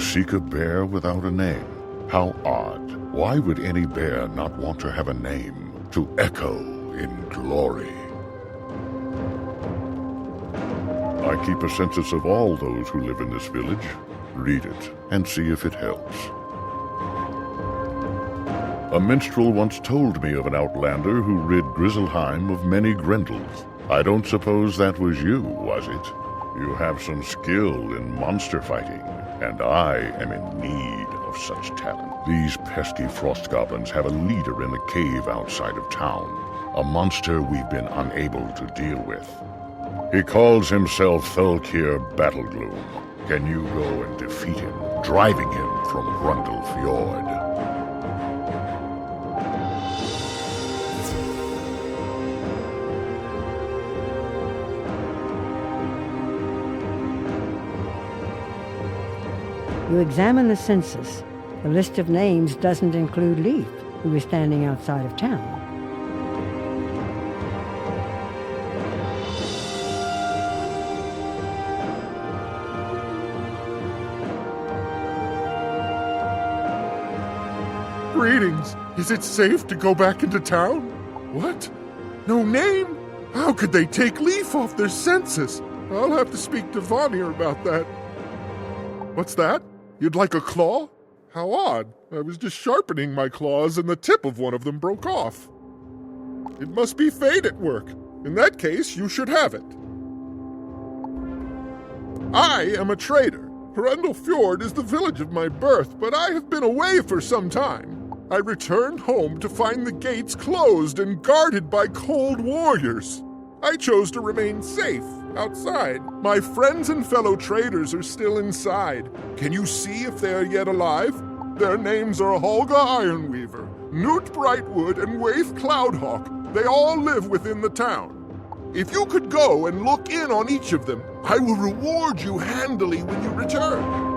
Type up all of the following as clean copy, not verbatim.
seek a bear without a name. How odd. Why would any bear not want to have a name to echo in glory? I keep a census of all those who live in this village. Read it and see if it helps. A minstrel once told me of an outlander who rid Grizzleheim of many Grendels. I don't suppose that was you, was it? You have some skill in monster fighting, and I am in need of such talent. These pesky frost goblins have a leader in a cave outside of town, a monster we've been unable to deal with. He calls himself Thulkir Battlegloom. Can you go and defeat him, driving him from Grundle Fjord? You examine the census. The list of names doesn't include Leaf, who is standing outside of town. Greetings. Is it safe to go back into town? What? No name? How could they take Leaf off their census? I'll have to speak to Vanir about that. What's that? You'd like a claw? How odd. I was just sharpening my claws and the tip of one of them broke off. It must be fate at work. In that case, you should have it. I am a trader. Grundle Fjord is the village of my birth, but I have been away for some time. I returned home to find the gates closed and guarded by cold warriors. I chose to remain safe outside. My friends and fellow traders are still inside. Can you see if they are yet alive? Their names are Holga Ironweaver, Newt Brightwood, and Waif Cloudhawk. They all live within the town. If you could go and look in on each of them, I will reward you handily when you return.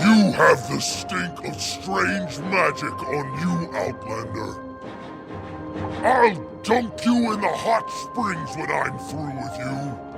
You have the stink of strange magic on you, Outlander. I'll dunk you in the hot springs when I'm through with you.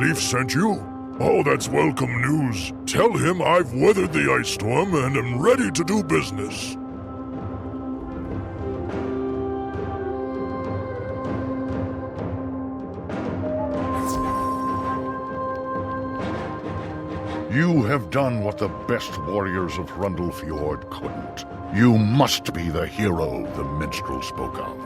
Leaf sent you? Oh, that's welcome news. Tell him I've weathered the ice storm and am ready to do business. You have done what the best warriors of Hrundlefjord couldn't. You must be the hero the minstrel spoke of.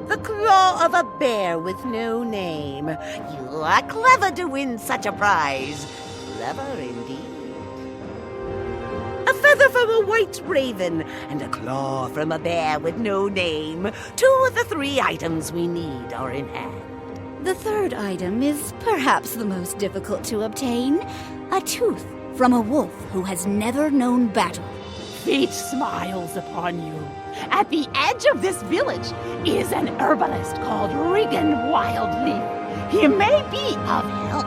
The claw of a bear with no name. You are clever to win such a prize. Clever indeed. A feather from a white raven, and a claw from a bear with no name. 2 of the 3 items we need are in hand. The third item is perhaps the most difficult to obtain. A tooth from a wolf who has never known battle. Fate smiles upon you. At the edge of this village is an herbalist called Regan Wildleaf. He may be of help.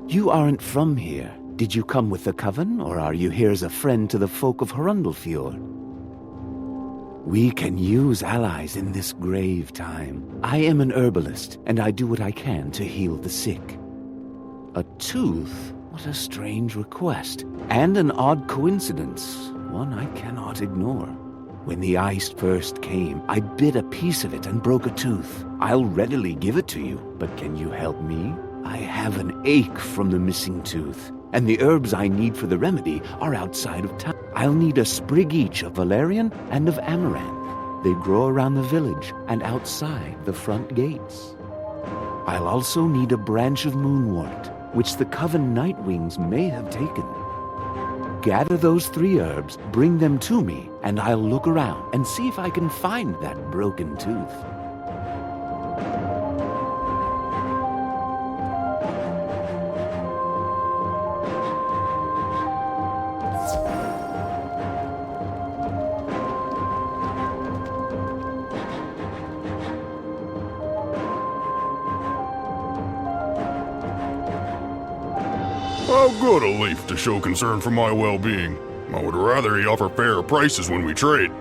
You aren't from here. Did you come with the Coven, or are you here as a friend to the folk of Hrundlefjord? We can use allies in this grave time. I am an herbalist, and I do what I can to heal the sick. A tooth? What a strange request. And an odd coincidence, one I cannot ignore. When the ice first came, I bit a piece of it and broke a tooth. I'll readily give it to you, but can you help me? I have an ache from the missing tooth, and the herbs I need for the remedy are outside of town. I'll need a sprig each of valerian and of amaranth. They grow around the village and outside the front gates. I'll also need a branch of moonwort, which the Coven Nightwings may have taken. Gather those 3 herbs, bring them to me, and I'll look around and see if I can find that broken tooth. How good a Leaf to show concern for my well-being. I would rather he offer fair prices when we trade.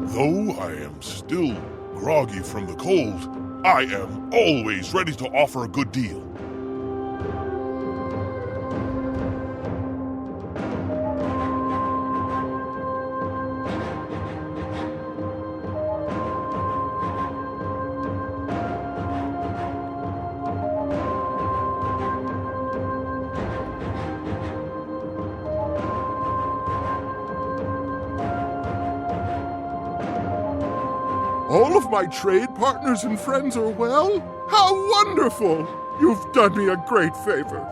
Though I am still groggy from the cold, I am always ready to offer a good deal. All of my trade partners and friends are well? How wonderful! You've done me a great favor.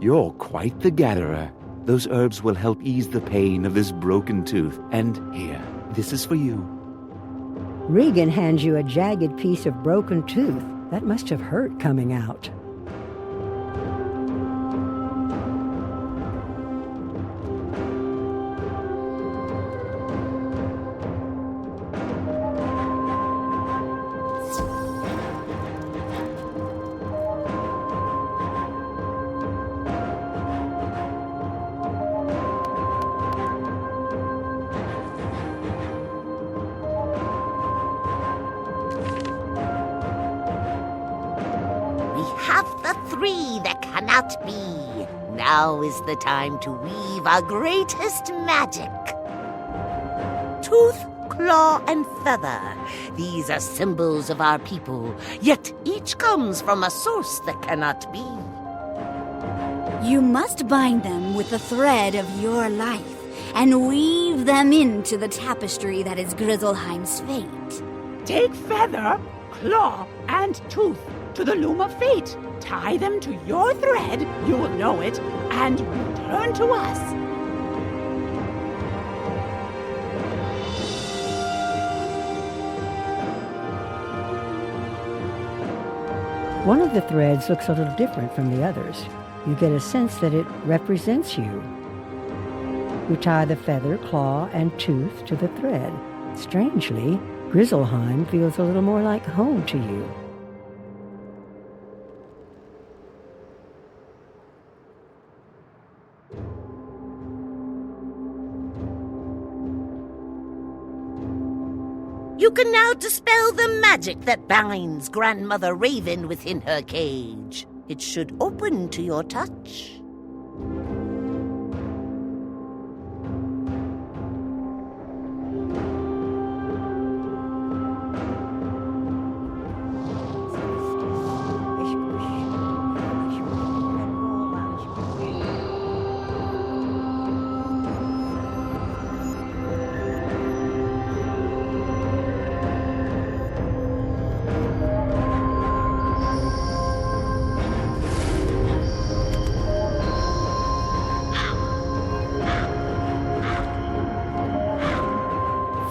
You're quite the gatherer. Those herbs will help ease the pain of this broken tooth. And here, this is for you. Regan hands you a jagged piece of broken tooth. That must have hurt coming out. Cannot be. Now is the time to weave our greatest magic. Tooth, claw, and feather. These are symbols of our people, yet each comes from a source that cannot be. You must bind them with the thread of your life and weave them into the tapestry that is Grizzleheim's fate. Take feather, claw, and tooth to the loom of fate. Tie them to your thread, you will know it, and return to us. One of the threads looks a little different from the others. You get a sense that it represents you. You tie the feather, claw, and tooth to the thread. Strangely, Grizzleheim feels a little more like home to you. You can now dispel the magic that binds Grandmother Raven within her cage. It should open to your touch.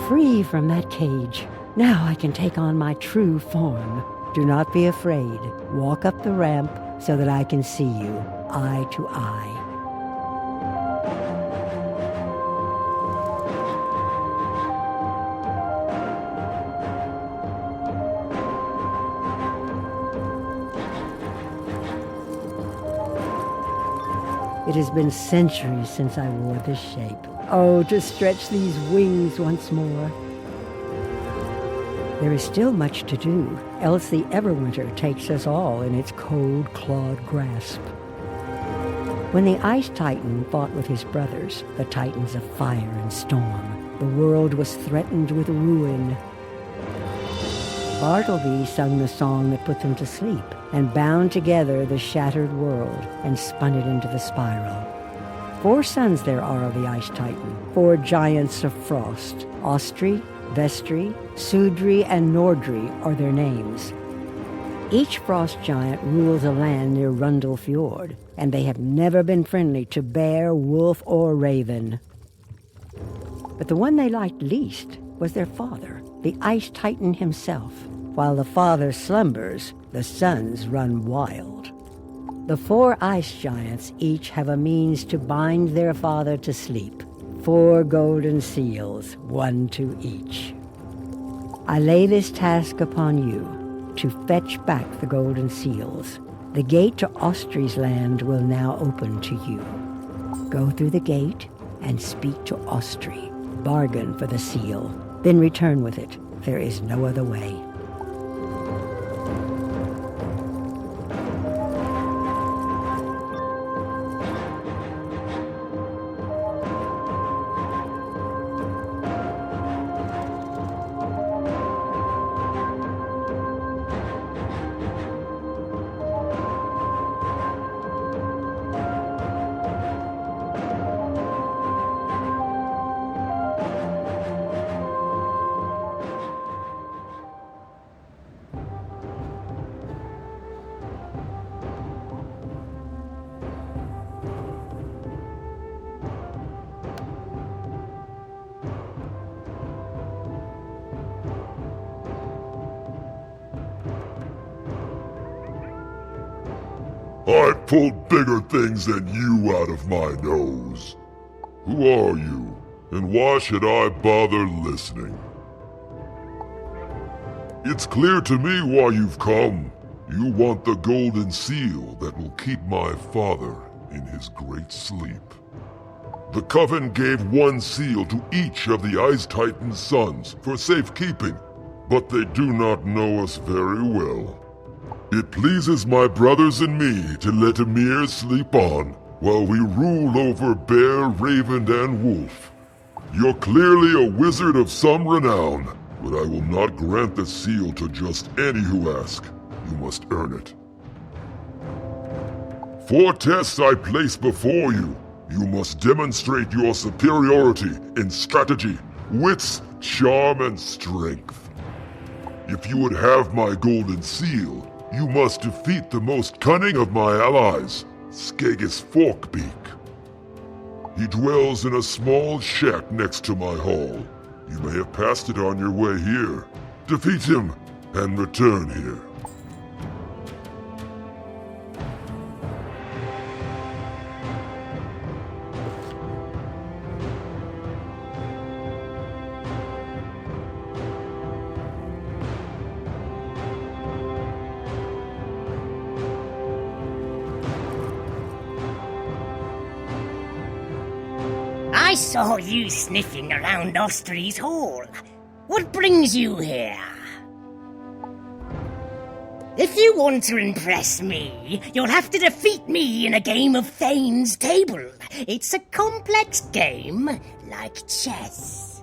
Free from that cage. Now I can take on my true form. Do not be afraid. Walk up the ramp so that I can see you, eye to eye. It has been centuries since I wore this shape. Oh, to stretch these wings once more. There is still much to do, else the Everwinter takes us all in its cold, clawed grasp. When the Ice Titan fought with his brothers, the Titans of Fire and Storm, the world was threatened with ruin. Bartleby sung the song that put them to sleep and bound together the shattered world and spun it into the spiral. 4 sons there are of the Ice Titan, 4 giants of frost. Austri, Vestri, Sudri, and Nordri are their names. Each frost giant rules a land near Rundle Fjord, and they have never been friendly to bear, wolf, or raven. But the one they liked least was their father, the Ice Titan himself. While the father slumbers, the sons run wild. The 4 ice giants each have a means to bind their father to sleep. 4 golden seals, 1 to each. I lay this task upon you, to fetch back the golden seals. The gate to Austri's land will now open to you. Go through the gate and speak to Austri. Bargain for the seal, then return with it. There is no other way. I've pulled bigger things than you out of my nose. Who are you, and why should I bother listening? It's clear to me why you've come. You want the golden seal that will keep my father in his great sleep. The Coven gave 1 seal to each of the Ice Titan's sons for safekeeping, but they do not know us very well. It pleases my brothers and me to let Emir sleep on while we rule over Bear, Raven, and Wolf. You're clearly a wizard of some renown, but I will not grant the seal to just any who ask. You must earn it. 4 tests I place before you. You must demonstrate your superiority in strategy, wits, charm, and strength. If you would have my golden seal, you must defeat the most cunning of my allies, Skagus Forkbeak. He dwells in a small shack next to my hall. You may have passed it on your way here. Defeat him and return here. I saw you sniffing around Austri's hall. What brings you here? If you want to impress me, you'll have to defeat me in a game of Thane's Table. It's a complex game, like chess.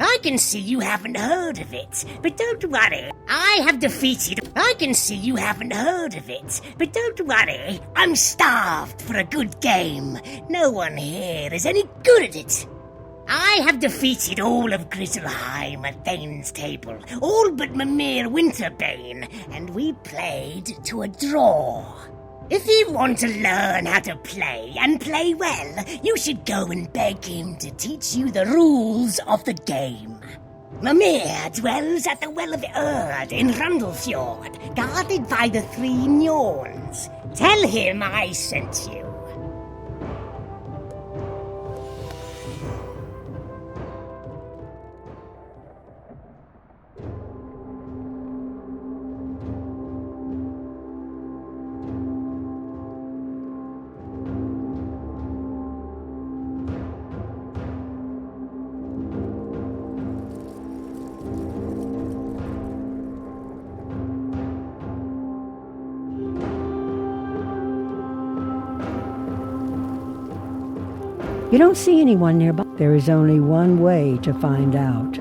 I can see you haven't heard of it, but don't worry. I can see you haven't heard of it, but don't worry. I'm starved for a good game. No one here is any good at it. I have defeated all of Grizzleheim at Thane's Table, all but Mimir Winterbane, and we played to a draw. If you want to learn how to play, and play well, you should go and beg him to teach you the rules of the game. Mimir dwells at the Well of Erd in Rundlefjord, guarded by the 3 Njorns. Tell him I sent you. You don't see anyone nearby. There is only one way to find out.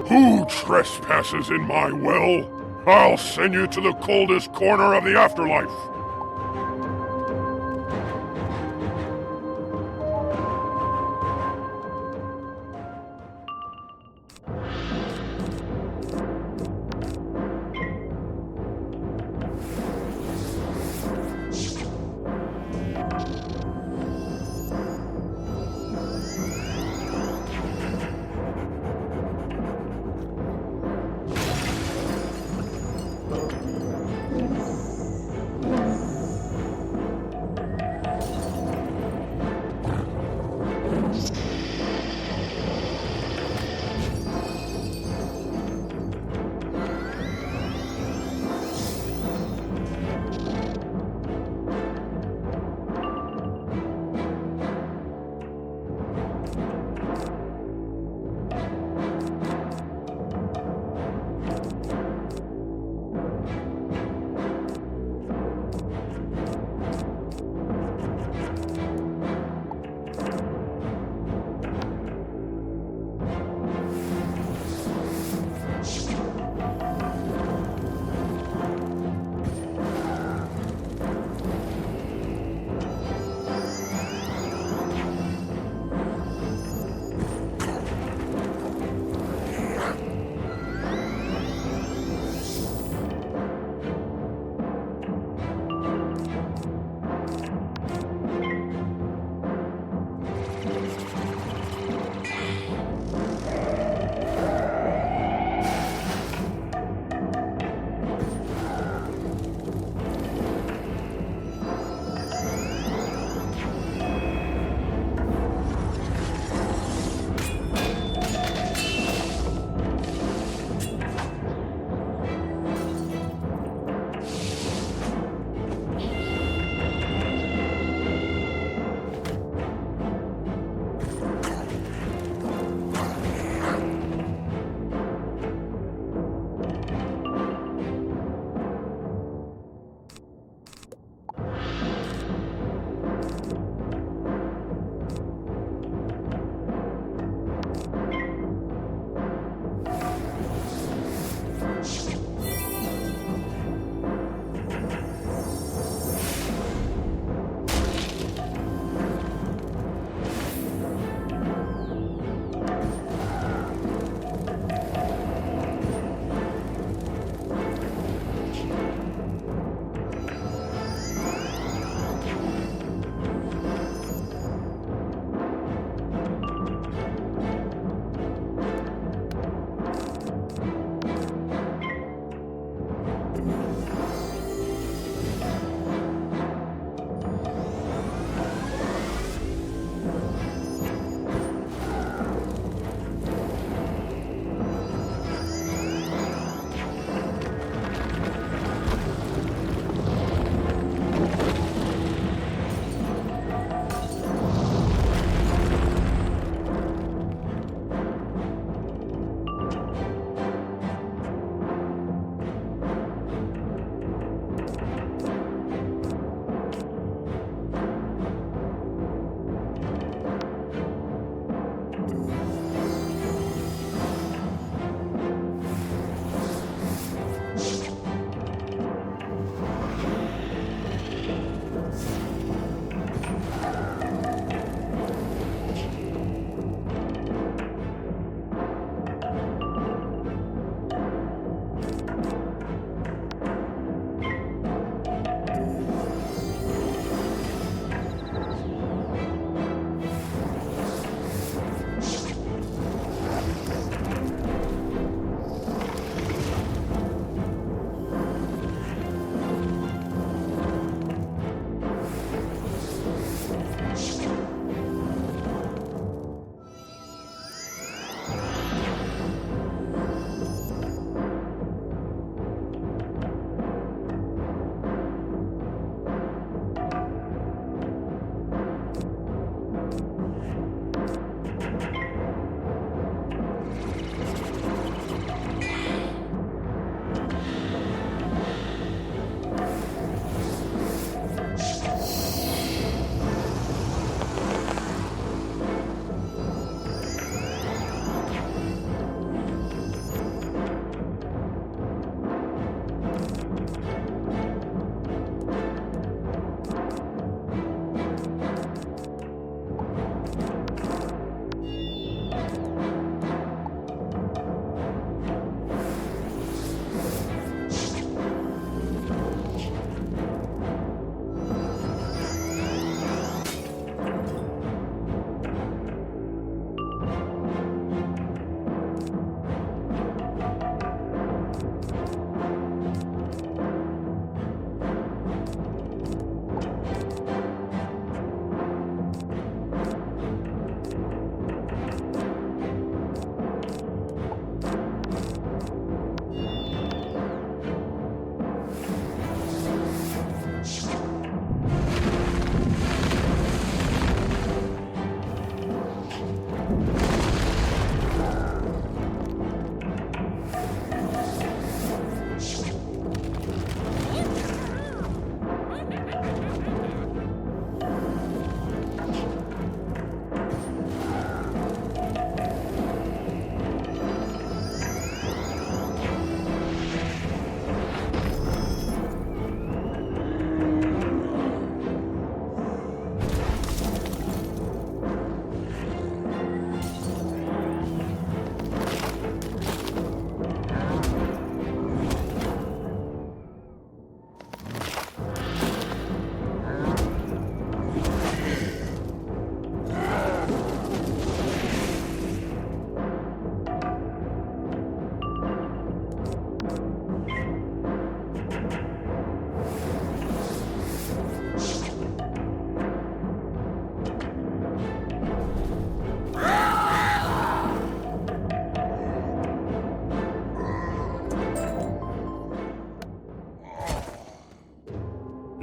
Who trespasses in my well? I'll send you to the coldest corner of the afterlife.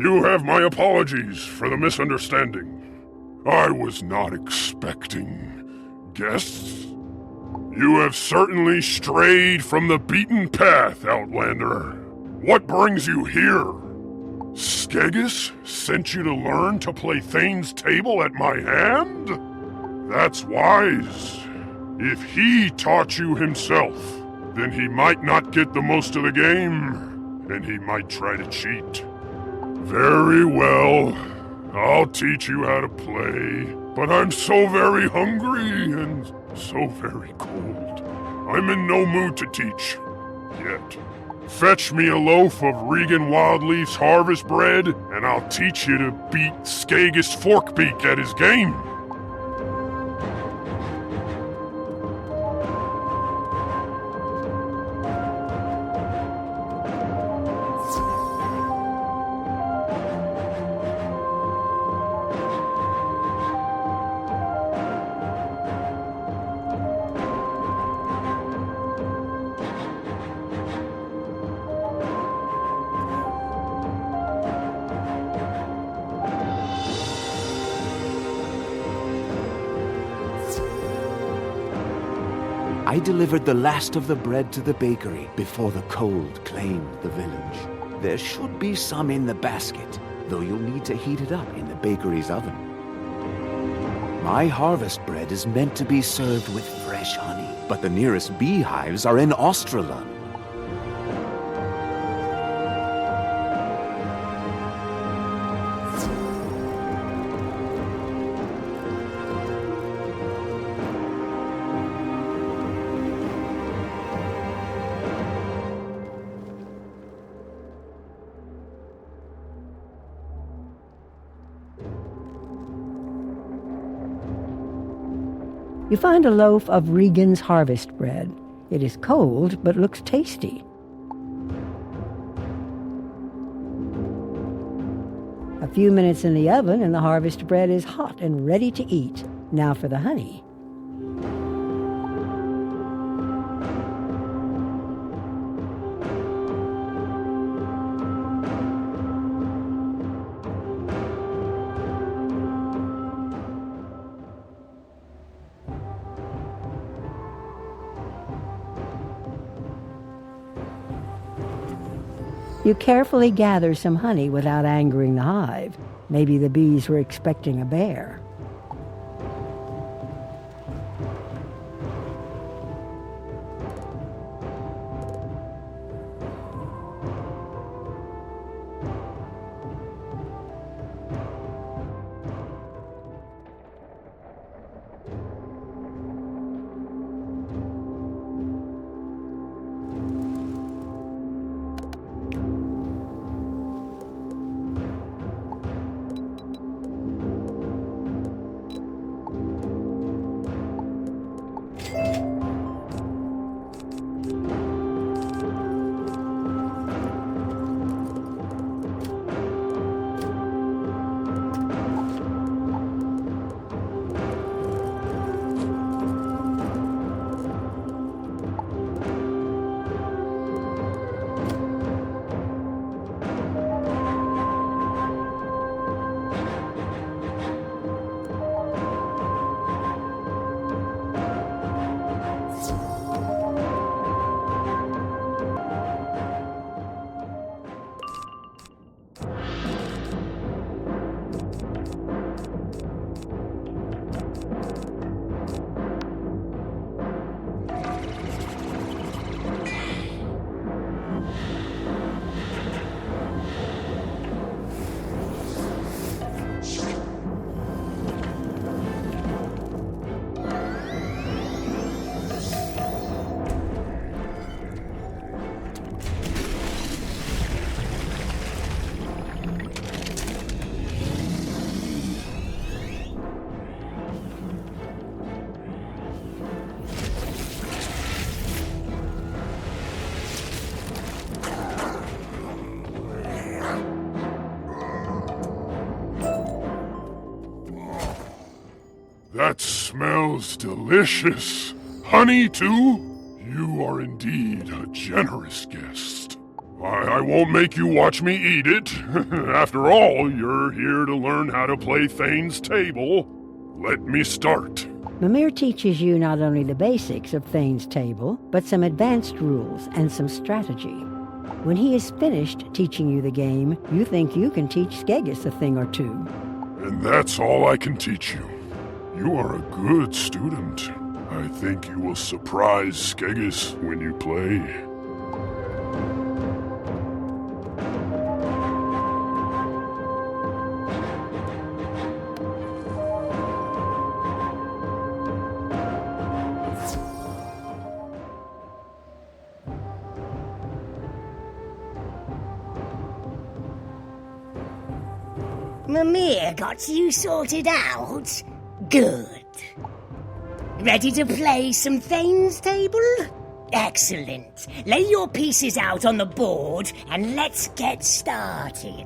You have my apologies for the misunderstanding. I was not expecting guests. You have certainly strayed from the beaten path, Outlander. What brings you here? Skegis sent you to learn to play Thane's table at my hand? That's wise. If he taught you himself, then he might not get the most of the game, and he might try to cheat. Very well. I'll teach you how to play, but I'm so very hungry and so very cold. I'm in no mood to teach, yet. Fetch me a loaf of Regan Wildleaf's harvest bread, and I'll teach you to beat Skegis Forkbeak at his game. I delivered the last of the bread to the bakery before the cold claimed the village. There should be some in the basket, though you'll need to heat it up in the bakery's oven. My harvest bread is meant to be served with fresh honey, but the nearest beehives are in Austrilund. You find a loaf of Regan's harvest bread. It is cold, but looks tasty. A few minutes in the oven and the harvest bread is hot and ready to eat. Now for the honey. You carefully gather some honey without angering the hive. Maybe the bees were expecting a bear. That smells delicious. Honey, too? You are indeed a generous guest. I won't make you watch me eat it. After all, you're here to learn how to play Thane's Table. Let me start. Mimir teaches you not only the basics of Thane's Table, but some advanced rules and some strategy. When he is finished teaching you the game, you think you can teach Skegis a thing or two. And that's all I can teach you. You are a good student. I think you will surprise Skegis when you play. Mimir got you sorted out? Good. Ready to play some Thane's Table? Excellent. Lay your pieces out on the board and let's get started.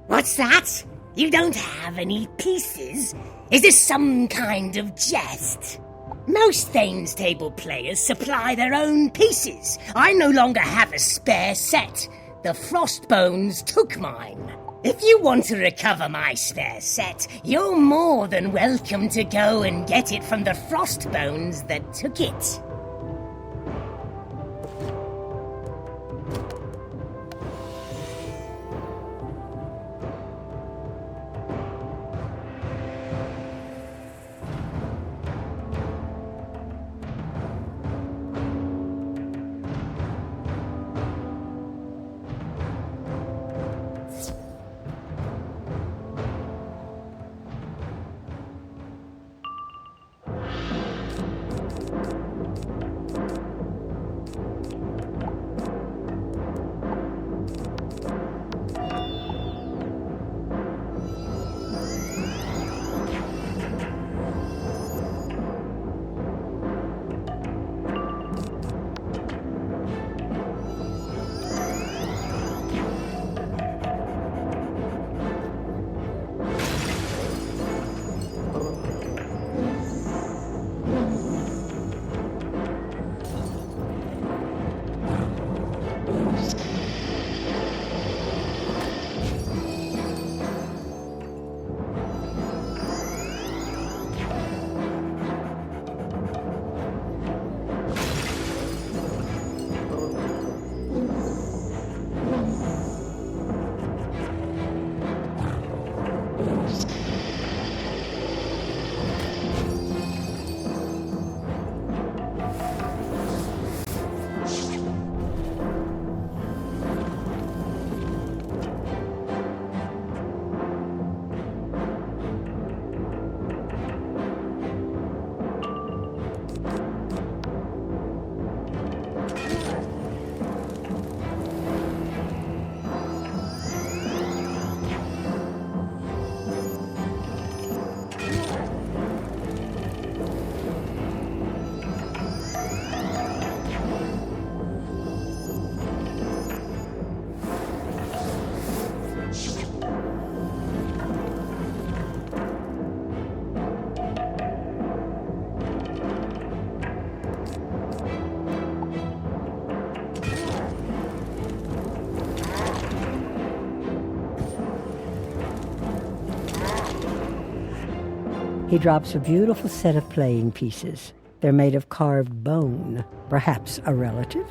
What's that? You don't have any pieces? Is this some kind of jest? Most Thane's Table players supply their own pieces. I no longer have a spare set. The Frostbones took mine. If you want to recover my spare set, you're more than welcome to go and get it from the Frostbones that took it. He drops a beautiful set of playing pieces. They're made of carved bone, perhaps a relative?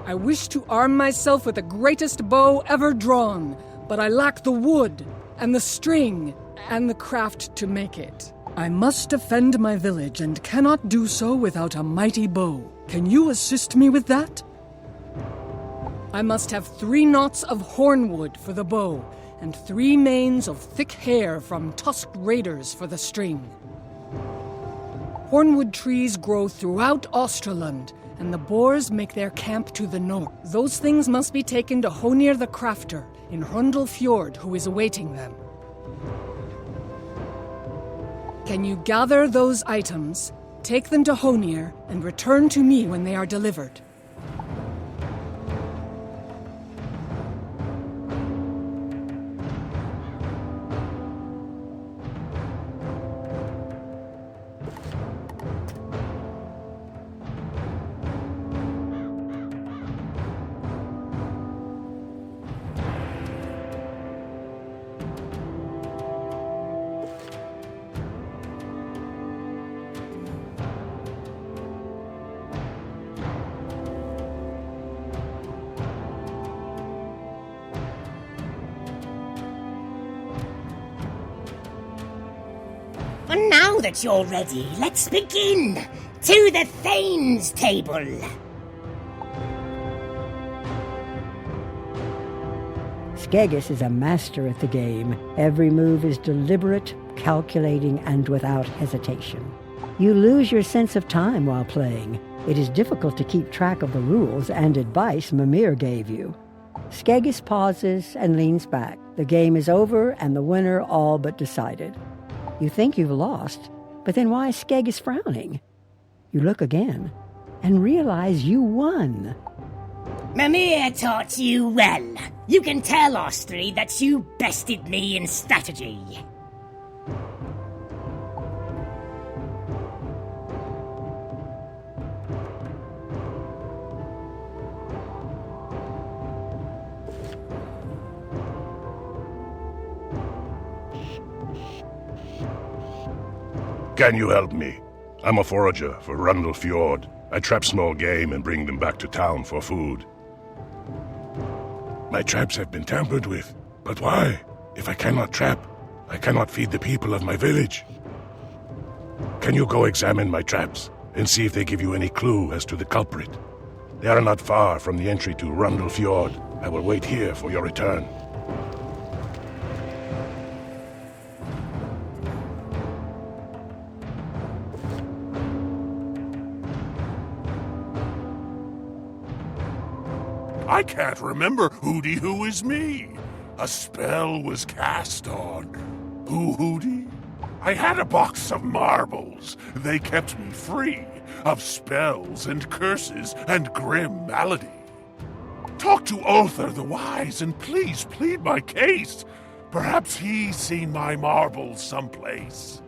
I wish to arm myself with the greatest bow ever drawn, but I lack the wood, and the string, and the craft to make it. I must defend my village, and cannot do so without a mighty bow. Can you assist me with that? I must have 3 knots of hornwood for the bow, and 3 manes of thick hair from tusked raiders for the string. Hornwood trees grow throughout Austrilund, and the boars make their camp to the north. Those things must be taken to Honir the Crafter in Hrundel Fjord, who is awaiting them. Can you gather those items, take them to Honir, and return to me when they are delivered? And now that you're ready, let's begin. To the Thane's table. Skegis is a master at the game. Every move is deliberate, calculating, and without hesitation. You lose your sense of time while playing. It is difficult to keep track of the rules and advice Mimir gave you. Skegis pauses and leans back. The game is over and the winner all but decided. You think you've lost, but then why is Skegis frowning? You look again and realize you won. Mimir taught you well. You can tell Austri that you bested me in strategy. Can you help me? I'm a forager for Rundle Fjord. I trap small game and bring them back to town for food. My traps have been tampered with. But why? If I cannot trap, I cannot feed the people of my village. Can you go examine my traps and see if they give you any clue as to the culprit? They are not far from the entry to Rundle Fjord. I will wait here for your return. I can't remember who is me. A spell was cast on Hooty. I had a box of marbles. They kept me free of spells and curses and grim malady. Talk to Other the Wise and please plead my case. Perhaps he's seen my marbles someplace.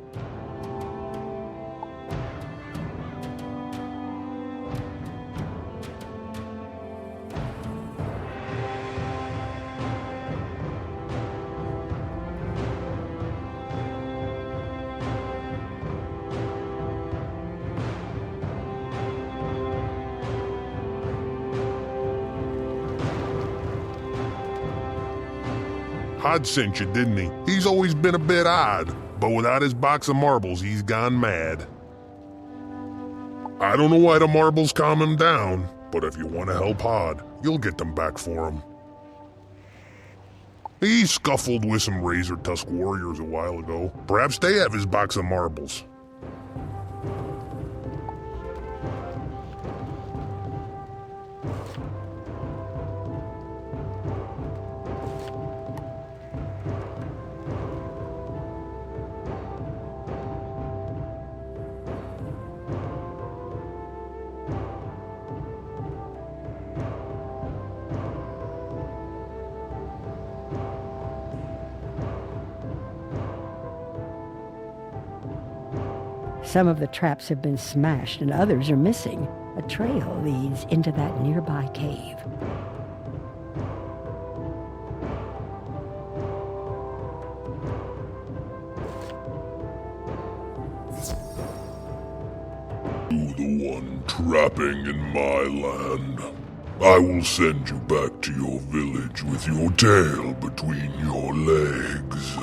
Hod sent you, didn't he? He's always been a bit odd, but without his box of marbles, he's gone mad. I don't know why the marbles calm him down, but if you want to help Hod, you'll get them back for him. He scuffled with some razor tusk warriors a while ago. Perhaps they have his box of marbles. Some of the traps have been smashed and others are missing. A trail leads into that nearby cave. You the one trapping in my land. I will send you back to your village with your tail between your legs.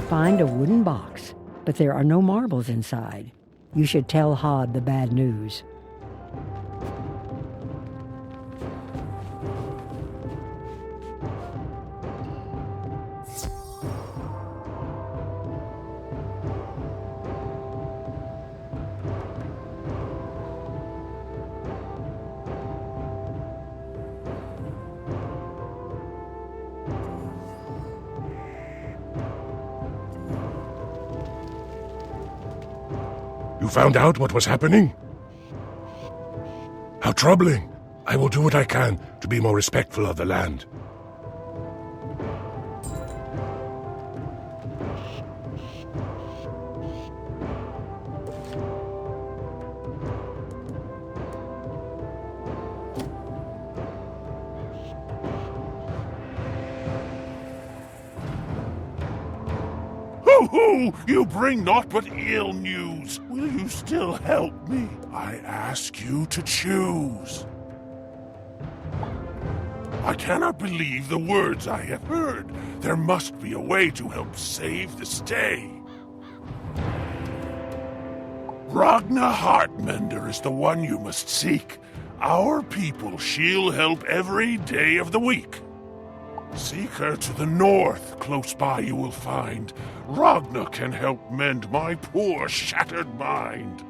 find a wooden box, but there are no marbles inside. You should tell Hod the bad news. You found out what was happening? How troubling. I will do what I can to be more respectful of the land. Ho! You bring naught but ill news. Will you still help me? I ask you to choose. I cannot believe the words I have heard. There must be a way to help save this day. Ragna Heartmender is the one you must seek. Our people she'll help every day of the week. Seek her to the north. Close by you will find. Ragna can help mend my poor shattered mind.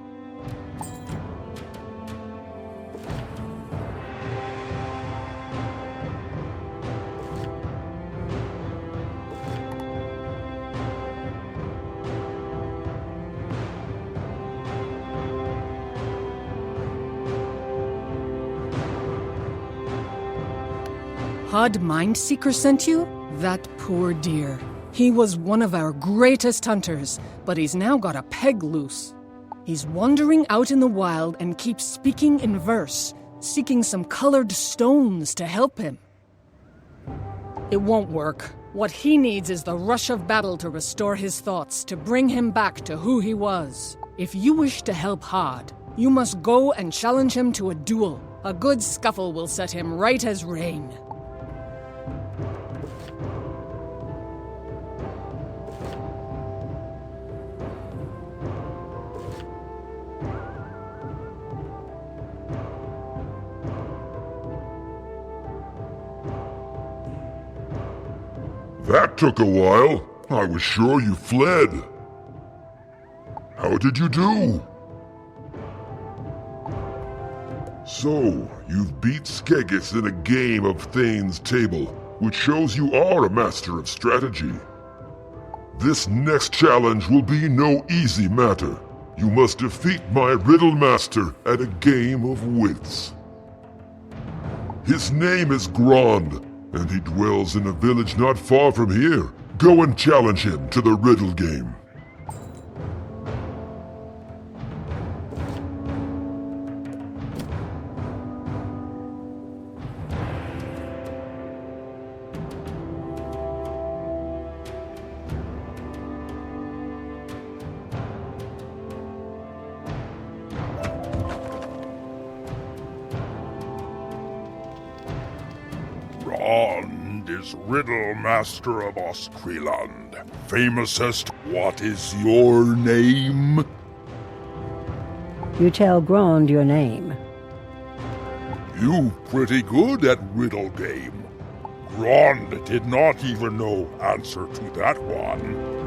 Hod Mindseeker sent you? That poor dear. He was one of our greatest hunters, but he's now got a peg loose. He's wandering out in the wild and keeps speaking in verse, seeking some colored stones to help him. It won't work. What he needs is the rush of battle to restore his thoughts, to bring him back to who he was. If you wish to help Hod, you must go and challenge him to a duel. A good scuffle will set him right as rain. That took a while. I was sure you fled. How did you do? So, you've beat Skegis in a game of Thane's Table, which shows you are a master of strategy. This next challenge will be no easy matter. You must defeat my Riddle Master at a game of wits. His name is Grond, and he dwells in a village not far from here. Go and challenge him to the riddle game. Grond is Riddle Master of Austrilund. Famousest, what is your name? You tell Grond your name. You pretty good at riddle game. Grond did not even know answer to that one.